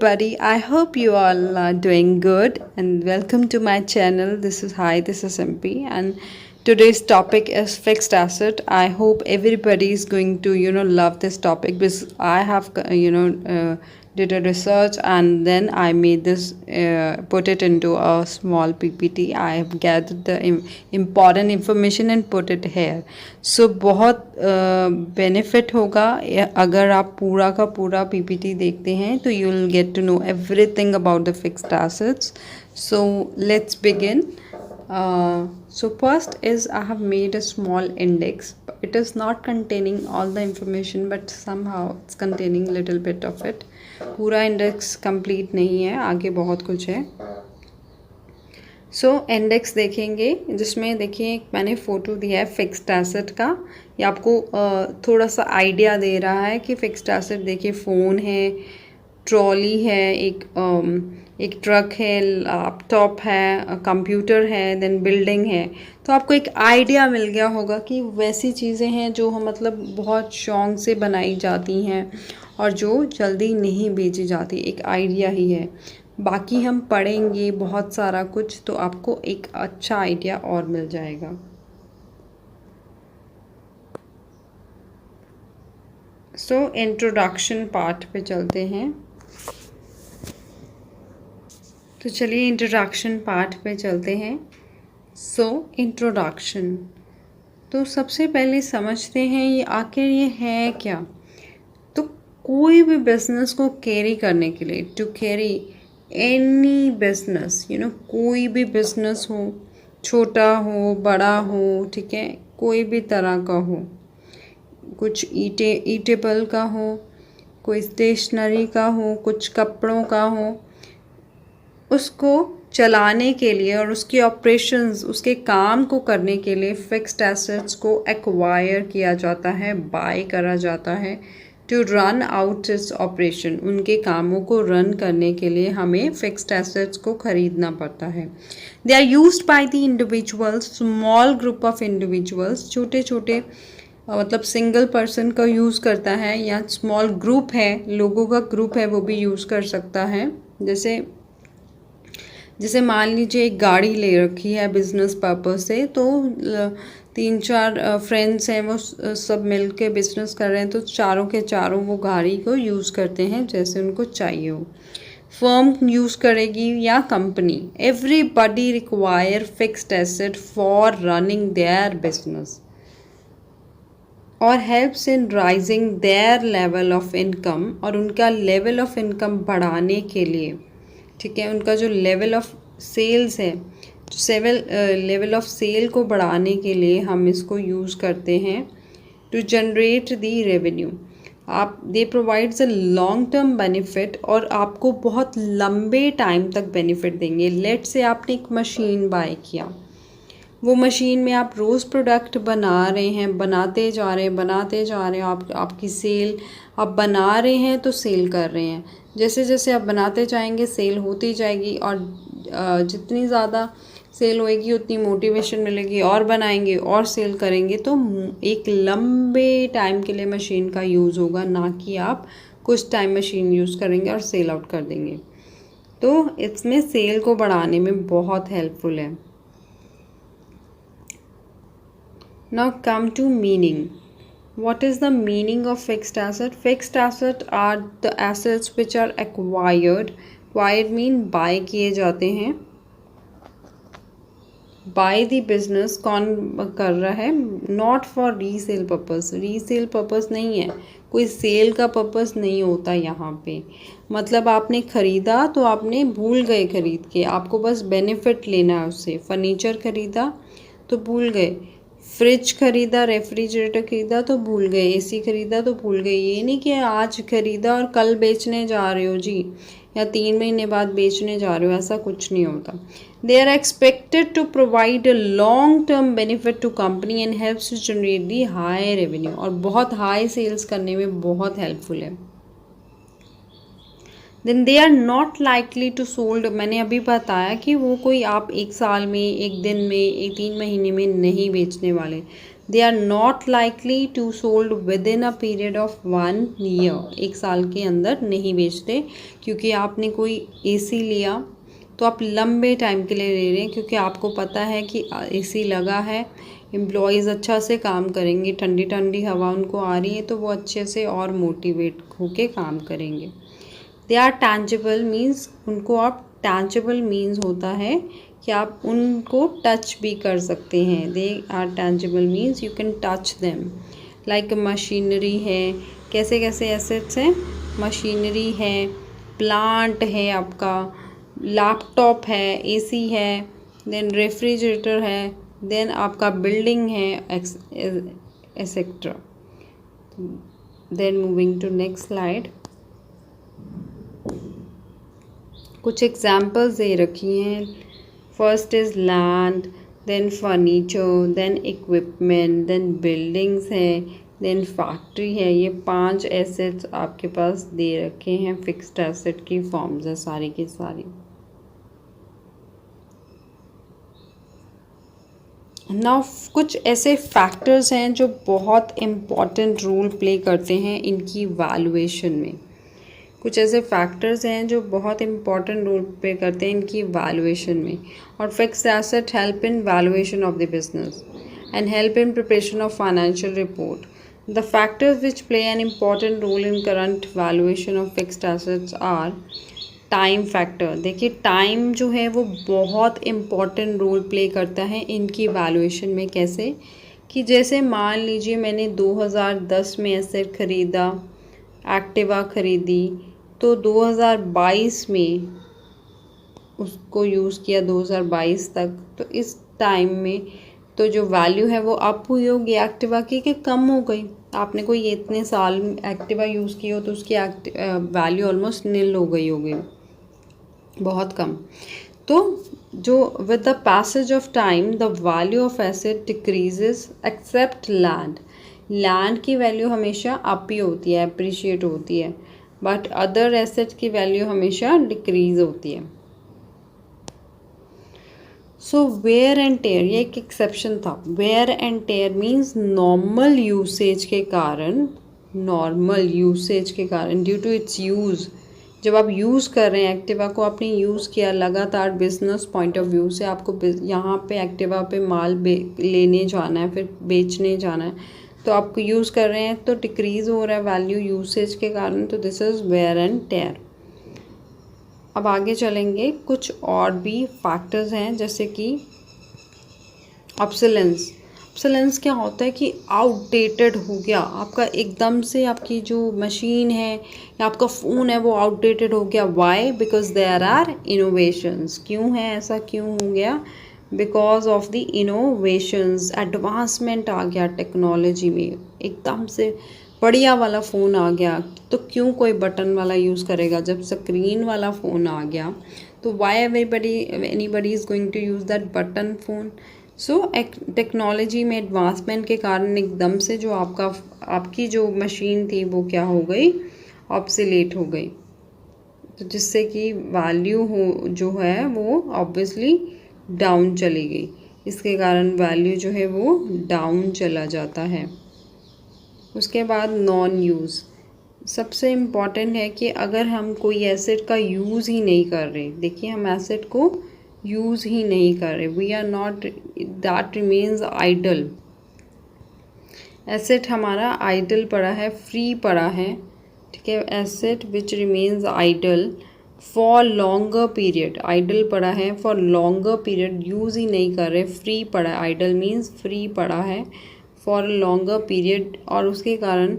everybody. I hope you all are doing good and welcome to my channel. This is MP, and today's topic is fixed asset. I hope everybody is going to love this topic because I have did a research and then I made this put it into a small PPT. I have gathered the important information and put it here. So बहुत benefit होगा अगर आप पूरा का पूरा PPT देखते हैं तो you will get to know everything about the fixed assets. So let's begin. So first is I have made a small index. It is not containing all the information but somehow it's containing little bit of it. पूरा index complete नहीं है, आगे बहुत कुछ है. So index देखेंगे जिसमें देखिए मैंने फ़ोटो दिया है फिक्स्ड एसेट का. ये आपको थोड़ा सा आइडिया दे रहा है कि फिक्स्ड एसेट देखिए फ़ोन है, ट्रॉली है, एक ट्रक है, लैपटॉप है, कंप्यूटर है, देन बिल्डिंग है. तो आपको एक आइडिया मिल गया होगा कि वैसी चीज़ें हैं जो हम मतलब बहुत शौक से बनाई जाती हैं और जो जल्दी नहीं बेची जाती. एक आइडिया ही है. बाकी हम पढ़ेंगे बहुत सारा कुछ तो आपको एक अच्छा आइडिया और मिल जाएगा. सो इंट्रोडक्शन पार्ट पे चलते हैं. तो चलिए इंट्रोडक्शन पार्ट पे चलते हैं. सो इंट्रोडक्शन तो सबसे पहले समझते हैं ये आखिर ये है क्या. तो कोई भी बिजनेस को कैरी करने के लिए, टू कैरी एनी बिजनेस, कोई भी बिजनेस हो, छोटा हो बड़ा हो, ठीक है, कोई भी तरह का हो, कुछ ईटेबल का हो, कोई स्टेशनरी का हो, कुछ कपड़ों का हो, उसको चलाने के लिए और उसके ऑपरेशंस, उसके काम को करने के लिए फिक्स्ड एसेट्स को एक्वायर किया जाता है, बाय करा जाता है. To run out its operation, उनके कामों को रन करने के लिए हमें फिक्स्ड एसेट्स को खरीदना पड़ता है. They are used by the individuals, small group of individuals, छोटे छोटे मतलब सिंगल पर्सन का यूज़ करता है या स्मॉल ग्रुप है, लोगों का ग्रुप है वो भी यूज़ कर सकता है. जैसे मान लीजिए एक गाड़ी ले रखी है बिजनेस पर्पस से, तो 3-4 फ्रेंड्स हैं, वो सब मिल के बिजनेस कर रहे हैं, तो चारों के चारों वो गाड़ी को यूज़ करते हैं जैसे उनको चाहिए हो. फर्म यूज़ करेगी या company. Everybody require fixed asset for running their business और helps in raising their level of income, और उनका लेवल ऑफ इनकम बढ़ाने के लिए, ठीक है, उनका जो लेवल ऑफ सेल्स है, लेवल ऑफ सेल को बढ़ाने के लिए हम इसको यूज़ करते हैं. टू जनरेट दी रेवेन्यू, आप they provides a long term benefit, और आपको बहुत लंबे टाइम तक बेनिफिट देंगे. लेट से आपने एक मशीन बाय किया, वो मशीन में आप रोज़ प्रोडक्ट बना रहे हैं, बनाते जा रहे हैं, आपकी सेल आप बना रहे हैं तो सेल कर रहे हैं. जैसे जैसे आप बनाते जाएंगे सेल होती जाएगी, और जितनी ज़्यादा सेल होएगी उतनी मोटिवेशन मिलेगी, और बनाएंगे और सेल करेंगे. तो एक लंबे टाइम के लिए मशीन का यूज़ होगा, ना कि आप कुछ टाइम मशीन यूज़ करेंगे और सेल आउट कर देंगे. तो इसमें सेल को बढ़ाने में बहुत हेल्पफुल है. Now come to meaning. What is the meaning of fixed asset? Fixed asset are the assets which are acquired. Acquired mean buy किए जाते हैं. By the business कौन कर रहा है? Not for resale purpose. Resale purpose नहीं है, कोई सेल का पर्पस नहीं होता यहाँ पे. मतलब आपने ख़रीदा तो आपने भूल गए खरीद के, आपको बस बेनिफिट लेना है उससे. फर्नीचर ख़रीदा तो भूल गए, फ्रिज ख़रीदा, रेफ्रिजरेटर ख़रीदा तो भूल गए, एसी ख़रीदा तो भूल गए. ये नहीं कि आज ख़रीदा और कल बेचने जा रहे हो जी, या 3 महीने बाद बेचने जा रहे हो, ऐसा कुछ नहीं होता. They are expected to provide a long term benefit to company and helps to generate the high revenue, और बहुत हाई सेल्स करने में बहुत हेल्पफुल है. Then they are not likely to sold. मैंने अभी बताया कि वो कोई आप 1 साल में, 1 दिन में, 3 महीने में नहीं बेचने वाले. They are not likely to sold within a period of 1 year, 1 साल के अंदर नहीं बेचते, क्योंकि आपने कोई एसी लिया तो आप लंबे टाइम के लिए ले रहे हैं, क्योंकि आपको पता है कि एसी लगा है, एम्प्लॉयज़ अच्छा से काम करेंगे, ठंडी ठंडी हवा उनको आ रही है तो वो अच्छे से और मोटिवेट होके काम करेंगे। दे आर टैंजिबल मीन्स उनको आप टैंजिबल मीन्स होता है कि आप उनको टच भी कर सकते हैं। They are tangible means you can touch them, like machinery है, कैसे कैसे एसेट्स हैं, मशीनरी है, प्लांट है, आपका लैपटॉप है, एसी है, देन रेफ्रिजरेटर है, देन आपका बिल्डिंग है, etcetera. Then moving to next slide, कुछ एग्जाम्पल्स दे रखी हैं। First is land, then furniture, then equipment, then buildings है, देन फैक्ट्री है। ये 5 एसेट्स आपके पास दे रखे हैं, फिक्स्ड एसेट की फॉर्म्स है सारी की सारी। नाउ कुछ ऐसे फैक्टर्स हैं जो बहुत इम्पॉर्टेंट रोल प्ले करते हैं इनकी वैल्यूएशन में। कुछ ऐसे फैक्टर्स हैं जो बहुत इंपॉर्टेंट रोल प्ले करते हैं इनकी वैल्यूएशन में। और fixed asset help in valuation of the business and help in preparation of financial report. The factors which play an important role in current valuation of fixed assets are time factor. देखिए time जो है वो बहुत important role play करता है इनकी valuation में। कैसे कि जैसे मान लीजिए मैंने 2010 में एसेट ख़रीदा, एक्टिवा ख़रीदी, तो 2022 में उसको यूज़ किया 2022 तक, तो इस टाइम में तो जो वैल्यू है वो अप हुई होगी एक्टिवा की कि कम हो गई। आपने कोई इतने साल एक्टिवा यूज़ की हो तो उसकी वैल्यू ऑलमोस्ट नील हो गई होगी, बहुत कम। तो जो with the passage of time the value of asset decreases except land. Land की वैल्यू हमेशा अप ही होती है, अप्रिशिएट होती है, बट अदर एसेट की वैल्यू हमेशा डिक्रीज होती है। सो वेयर एंड टेयर, ये एक एक्सेप्शन था। Wear and tear means normal usage के कारण, नॉर्मल यूसेज के कारण ड्यू टू इट्स यूज़, जब आप यूज़ कर रहे हैं एक्टिवा को, आपने यूज़ किया लगातार बिजनेस पॉइंट ऑफ व्यू से, आपको यहाँ पे एक्टिवा पे माल लेने जाना है, फिर बेचने जाना है, तो आपको यूज़ कर रहे हैं तो डिक्रीज़ हो रहा है वैल्यू यूसेज के कारण, तो this is wear and tear. अब आगे चलेंगे, कुछ और भी फैक्टर्स हैं जैसे कि ऑब्सोलेंस। ऑब्सोलेंस क्या होता है कि आउटडेटेड हो गया आपका, एकदम से आपकी जो मशीन है या आपका फ़ोन है वो आउटडेटेड हो गया। Why? Because there are innovations. क्यों है ऐसा, क्यों हो गया? Because of the innovations, advancement आ गया टेक्नोलॉजी में, एकदम से बढ़िया वाला फ़ोन आ गया। तो क्यों कोई बटन वाला यूज़ करेगा? जब स्क्रीन वाला फ़ोन आ गया तो why anybody is going to use that button phone? So technology में एडवांसमेंट के कारण एकदम से जो आपकी जो मशीन थी वो क्या हो गई, ऑब्सोलेट हो गई, तो जिससे कि वैल्यू हो जो है वो ऑब्वियसली डाउन चली गई। इसके कारण वैल्यू जो है वो डाउन चला जाता है। उसके बाद नॉन यूज़, सबसे इम्पॉर्टेंट है कि अगर हम कोई एसेट का यूज़ ही नहीं कर रहे, देखिए हम एसेट को यूज़ ही नहीं कर रहे, we are not, that remains idle. Asset हमारा आइडल पड़ा है, फ्री पड़ा है, ठीक है। Asset which remains idle for longer period, idle पड़ा है फॉर लॉन्गर पीरियड, यूज़ ही नहीं कर रहे, फ्री पड़ा है, आइडल मीन्स फ्री पड़ा है फॉर लॉन्गर पीरियड, और उसके कारण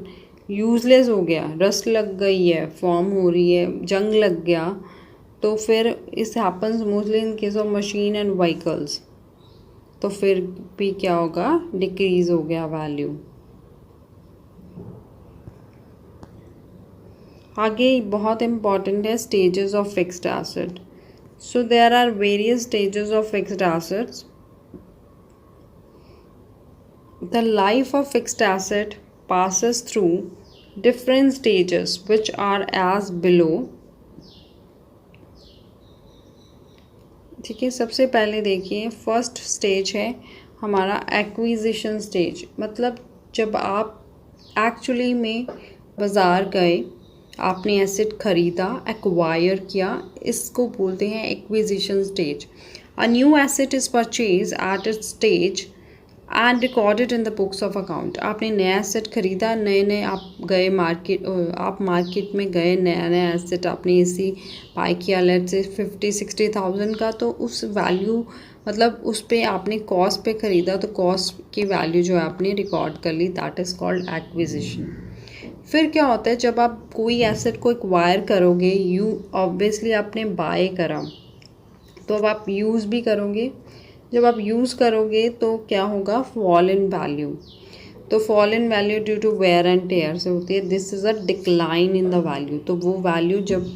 यूज़लेस हो गया, रस्ट लग गई है, फॉर्म हो रही है, जंग लग गया, तो फिर इस happens mostly in case of machine and vehicles, तो फिर भी क्या होगा, डिक्रीज़ हो गया वैल्यू। आगे बहुत इम्पॉर्टेंट है stages of fixed asset. So there are various stages of fixed assets. The life of fixed asset passes through different stages which are as below. ठीक है, सबसे पहले देखिए फर्स्ट स्टेज है हमारा एक्विजिशन स्टेज, मतलब जब आप एक्चुअली में बाज़ार गए, आपने एसेट ख़रीदा, एक्वायर किया, इसको बोलते हैं acquisition stage. A new asset is purchase at it stage and recorded in the books of account. आपने नया एसेट ख़रीदा, नए आप गए मार्केट, आप मार्केट में गए, नया एसेट आपने इसी बाय किया, लेट्स से 50-60,000 का, तो उस वैल्यू मतलब उस पे आपने कॉस्ट पे ख़रीदा, तो कॉस्ट की वैल्यू जो है आपने रिकॉर्ड कर ली, दैट इज़ कॉल्ड एक्विजिशन। फिर क्या होता है, जब आप कोई एसेट को एक्वायर करोगे, ऑब्वियसली आपने बाय करा, तो अब आप यूज़ भी करोगे। जब आप यूज़ करोगे तो क्या होगा, फॉल इन वैल्यू। तो fall in value due to wear and tear से होती है, this is a decline in the value. तो वो वैल्यू, जब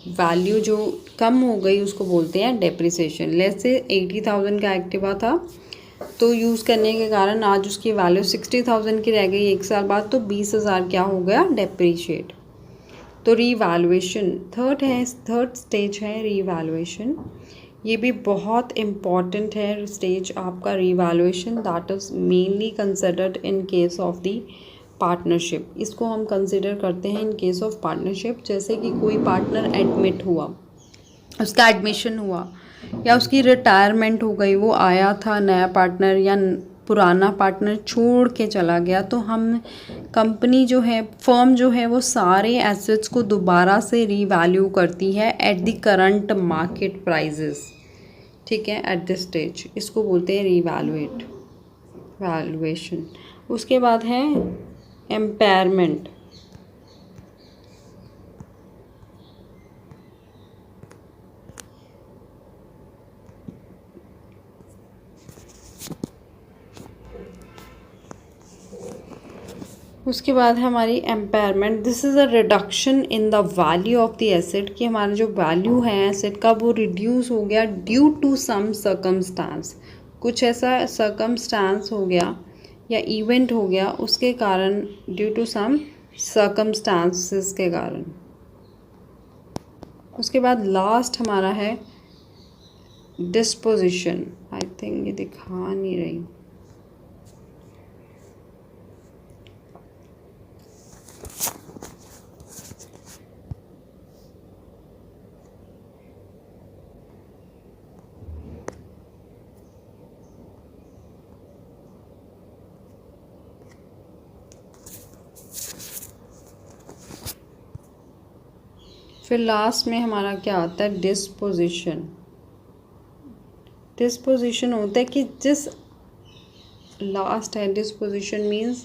वैल्यू जो कम हो गई उसको बोलते हैं डेप्रिसिएशन। लेट्स से 80,000 का एक्टिवा था, तो यूज़ करने के कारण आज उसकी वैल्यू 60,000 की रह गई एक साल बाद, तो 20,000 क्या हो गया, डेप्रिशिएट। तो रीवैल्यूएशन थर्ड स्टेज है रीवैल्यूएशन। ये भी बहुत इम्पॉर्टेंट है स्टेज आपका, revaluation, that is mainly considered in case of the partnership. इसको हम कंसिडर करते हैं इन केस ऑफ पार्टनरशिप, जैसे कि कोई पार्टनर एडमिट हुआ, उसका एडमिशन हुआ, या उसकी रिटायरमेंट हो गई, वो आया था नया पार्टनर, या पुराना पार्टनर छोड़ के चला गया, तो हम कंपनी जो है, फर्म जो है, वो सारे एसेट्स को दोबारा से रीवैल्यू करती है at the current market prices. ठीक है, एट दिस स्टेज इसको बोलते हैं वैल्यूएशन। उसके बाद है एम्पायरमेंट। उसके बाद है हमारी impairment. This is a reduction in the value of the asset, कि हमारा जो वैल्यू है एसेट का वो रिड्यूस हो गया ड्यू टू सम सर्कमस्टांस। कुछ ऐसा सर्कमस्टांस हो गया या इवेंट हो गया, उसके कारण, ड्यू टू सम सर्कमस्टांसेस के कारण। उसके बाद लास्ट हमारा है डिस्पोजिशन। आई थिंक ये दिखा नहीं रही। फिर लास्ट में हमारा क्या आता है, डिस्पोजिशन। डिस्पोजिशन होता है कि जिस लास्ट है, डिस्पोजिशन मीन्स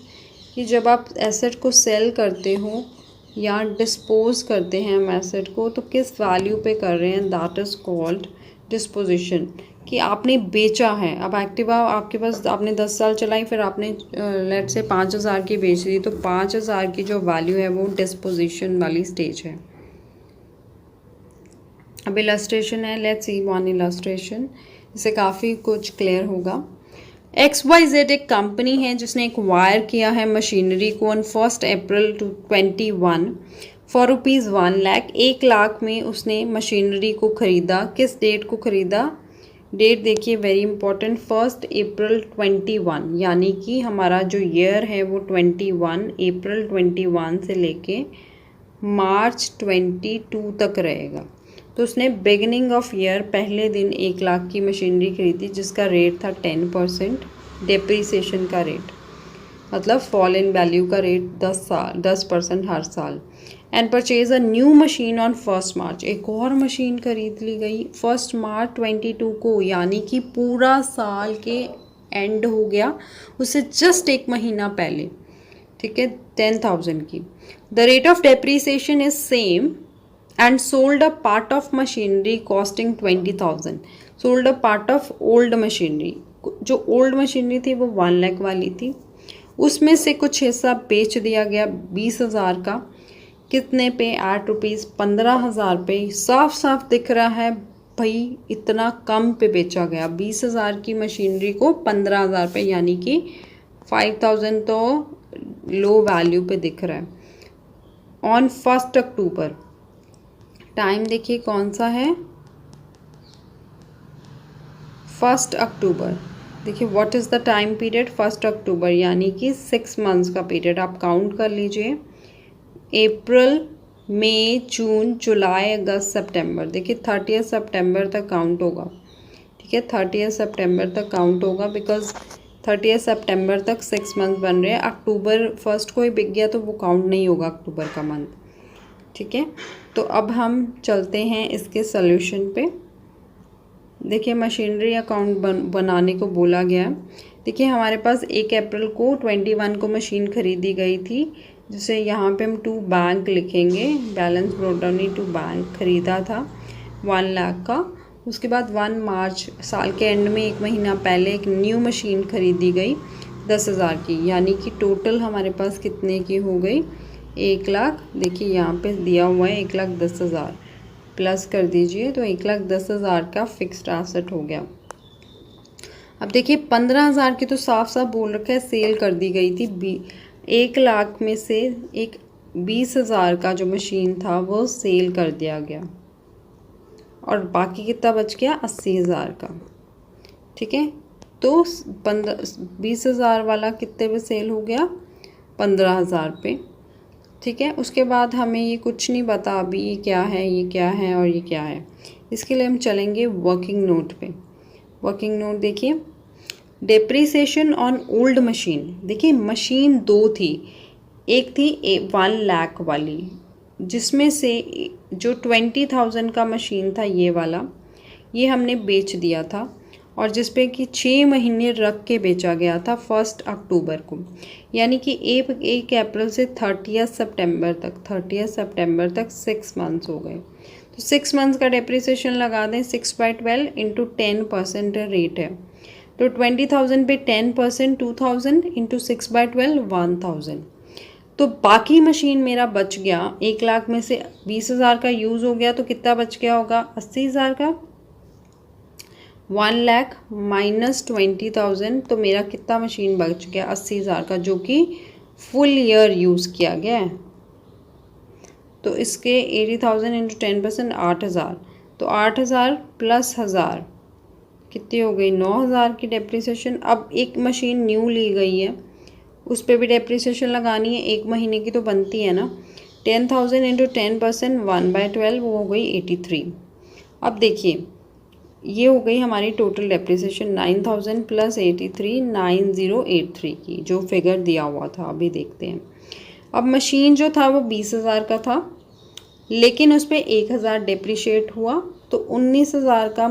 कि जब आप एसेट को सेल करते हो या डिस्पोज करते हैं हम एसेट को, तो किस वैल्यू पे कर रहे हैं, दैट इज़ कॉल्ड डिस्पोजिशन। कि आपने बेचा है, अब एक्टिवा आपके पास, आपने 10 साल चलाई, फिर आपने लेट से 5,000 की बेच दी, तो 5,000 की जो वैल्यू है वो डिस्पोजिशन वाली स्टेज है। अब इलस्ट्रेशन है, लेट्स सी वन इलस्ट्रेशन, इससे काफ़ी कुछ क्लियर होगा। XYZ एक कंपनी है जिसने एक्वायर किया है मशीनरी को ऑन 1 अप्रैल 2021 फॉर ₹1,00,000। 1,00,000 में उसने मशीनरी को ख़रीदा। किस डेट को ख़रीदा, डेट देखिए वेरी इंपॉर्टेंट, 1 अप्रैल 21, यानी कि हमारा जो ईयर है वो 21, अप्रैल 21 से लेके मार्च 22 तक रहेगा। तो उसने बिगिनिंग ऑफ ईयर पहले दिन 1,00,000 की मशीनरी खरीदी, जिसका रेट था 10%, डेप्रीसिएशन का रेट, मतलब फॉल इन वैल्यू का रेट 10% हर साल। And purchase a new machine on 1 मार्च, एक और मशीन खरीद ली गई 1 मार्च 22 को, यानी कि पूरा साल के एंड हो गया, उससे जस्ट एक महीना पहले। ठीक है, 10,000 की। The rate of depreciation is same and sold a part of machinery costing 20,000. sold a part of old machinery, जो old machinery थी वो 1,00,000 वाली थी, उसमें से कुछ हिस्सा बेच दिया गया 20,000 का। कितने पे, ₹15,000 पे। साफ साफ दिख रहा है भाई इतना कम पे बेचा गया, 20,000 की मशीनरी को 15,000 पे, यानी कि 5,000 तो लो वैल्यू पे दिख रहा है। ऑन 1 अक्टूबर, टाइम देखिए कौन सा है, 1 अक्टूबर। देखिए what is the time period, 1 अक्टूबर, यानी कि 6 मंथ्स का पीरियड आप काउंट कर लीजिए। अप्रैल, मई, जून, जुलाई, अगस्त, सितंबर। देखिए 30 सितंबर तक काउंट होगा, ठीक है, 30 सितंबर तक काउंट होगा, बिकॉज 30 सितंबर तक 6 मंथ बन रहे हैं। अक्टूबर 1 को ही बिक गया तो वो काउंट नहीं होगा अक्टूबर का मंथ, ठीक है। तो अब हम चलते हैं इसके सॉल्यूशन पे। देखिए मशीनरी अकाउंट बनाने को बोला गया। देखिए हमारे पास 1 अप्रैल को 21 को मशीन खरीदी गई थी, जिसे यहाँ पे हम टू बैंक लिखेंगे। Balance brought down to bank खरीदा था 1 लाख का। उसके बाद 1 मार्च साल के एंड में 1 महीना पहले एक न्यू मशीन खरीदी गई 10,000 की, यानी कि टोटल हमारे पास कितने की हो गई, 1 लाख। देखिए यहाँ पे दिया हुआ है 1,10,000, प्लस कर दीजिए तो 1,10,000 का फिक्स्ड एसेट हो गया। अब देखिए 15,000 की तो साफ साफ बोल रखा है सेल कर दी गई थी। 1 लाख में से एक 20,000 का जो मशीन था वो सेल कर दिया गया, और बाकी कितना बच गया, 80,000 का, ठीक है। तो 20,000 वाला कितने पे सेल हो गया, 15,000 पे, ठीक है। उसके बाद हमें ये कुछ नहीं पता अभी ये क्या है, ये क्या है और ये क्या है। इसके लिए हम चलेंगे वर्किंग नोट पे। वर्किंग नोट देखिए, डेप्रिसिएशन ऑन ओल्ड मशीन। देखिए मशीन 2 थी, एक थी 1 लाख वाली, जिसमें से जो 20,000 का मशीन था ये वाला, ये हमने बेच दिया था, और जिस पे कि 6 महीने रख के बेचा गया था 1 अक्टूबर को, यानी कि 1 अप्रैल से 30 सितंबर तक 6 मंथ्स हो गए। तो 6 मंथ्स का डेप्रिसिएशन लगा दें, 6/12 इंटू 10% रेट है, तो 20,000 पे 10% 2,000 इंटू 6/12 1,000। तो बाकी मशीन मेरा बच गया, 1 लाख में से 20,000 का यूज़ हो गया, तो कितना बच गया होगा, 80,000 का। 1 लाख माइनस 20,000, तो मेरा कितना मशीन बच गया, 80,000 का, जो कि फुल ईयर यूज़ किया गया है। तो इसके 80,000 इंटू 10% 8,000, तो 8,000 प्लस 1,000 कितनी हो गई, 9,000 की डेप्रिसिएशन। अब एक मशीन न्यू ली गई है, उस पर भी डेप्रिसिएशन लगानी है, 1 महीने की तो बनती है ना। 10,000 इंटू 10% 1/12 वो हो गई 83। अब देखिए ये हो गई हमारी टोटल डेप्रिसिएशन 9,000 प्लस 83 9083 की, जो फिगर दिया हुआ था। अभी देखते हैं। अब मशीन जो था वो 20,000 का था, लेकिन उस पर 1,000 डेप्रिशिएट हुआ, तो 19,000 का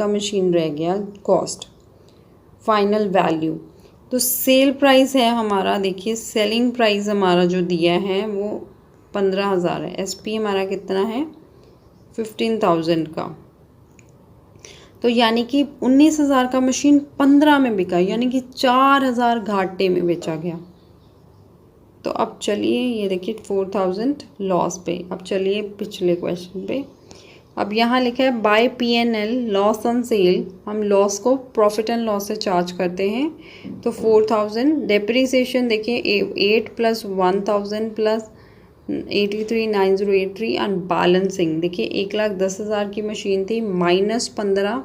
मशीन रह गया कॉस्ट, फाइनल वैल्यू। तो सेल प्राइस है हमारा, देखिए सेलिंग प्राइस हमारा जो दिया है वो 15,000 है। एसपी हमारा कितना है, 15,000 का। तो यानी कि 19,000 का मशीन 15 में बिका, यानी कि 4,000 घाटे में बेचा गया। तो अब चलिए ये देखिए 4,000 लॉस पे। अब चलिए पिछले क्वेश्चन पे। अब यहाँ लिखा है by P&L loss on sale, हम लॉस को प्रॉफिट एंड लॉस से चार्ज करते हैं। तो 4,000 डेप्रिसिएशन देखिए 8 प्लस 1,000 प्लस 83 9083 एंड बैलेंसिंग। देखिए 1,10,000 की मशीन थी, -15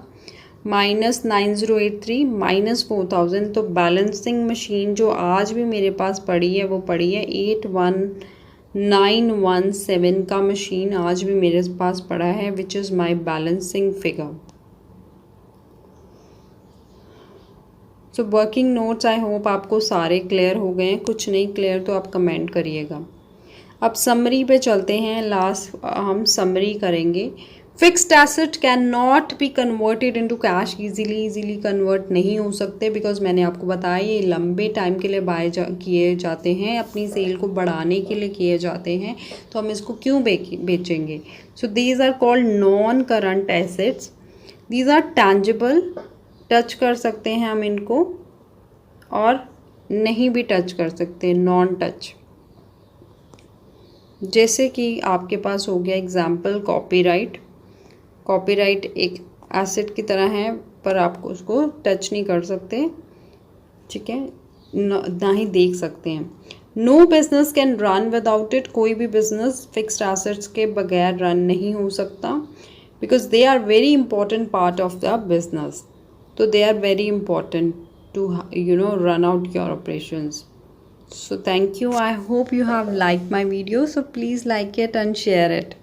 माइनस 9083 माइनस 4,000, तो बैलेंसिंग मशीन जो आज भी मेरे पास पड़ी है वो पड़ी है 81,917 का मशीन आज भी मेरे पास पड़ा है, which is my balancing figure. So working notes I hope आपको सारे क्लियर हो गए हैं, कुछ नहीं क्लियर तो आप कमेंट करिएगा। अब समरी पे चलते हैं, लास्ट हम समरी करेंगे। Fixed asset can not be converted into cash easily convert नहीं हो सकते, बिकॉज मैंने आपको बताया ये लंबे टाइम के लिए किए जाते हैं, अपनी सेल को बढ़ाने के लिए किए जाते हैं, तो हम इसको क्यों बेचेंगे। So these are called non current assets, these are tangible, touch कर सकते हैं हम इनको, और नहीं भी टच कर सकते, नॉन टच। जैसे कि आपके पास हो गया एग्जाम्पल कॉपीराइट एक एसेट की तरह है, पर आप उसको टच नहीं कर सकते, ठीक है, ना ही देख सकते हैं। No business can run without it, कोई भी बिजनेस फिक्स्ड एसेट्स के बगैर रन नहीं हो सकता, because they are very important part of the business. So they are very important to run out your operations. So thank you. I hope you have liked my video. So please like it and share it.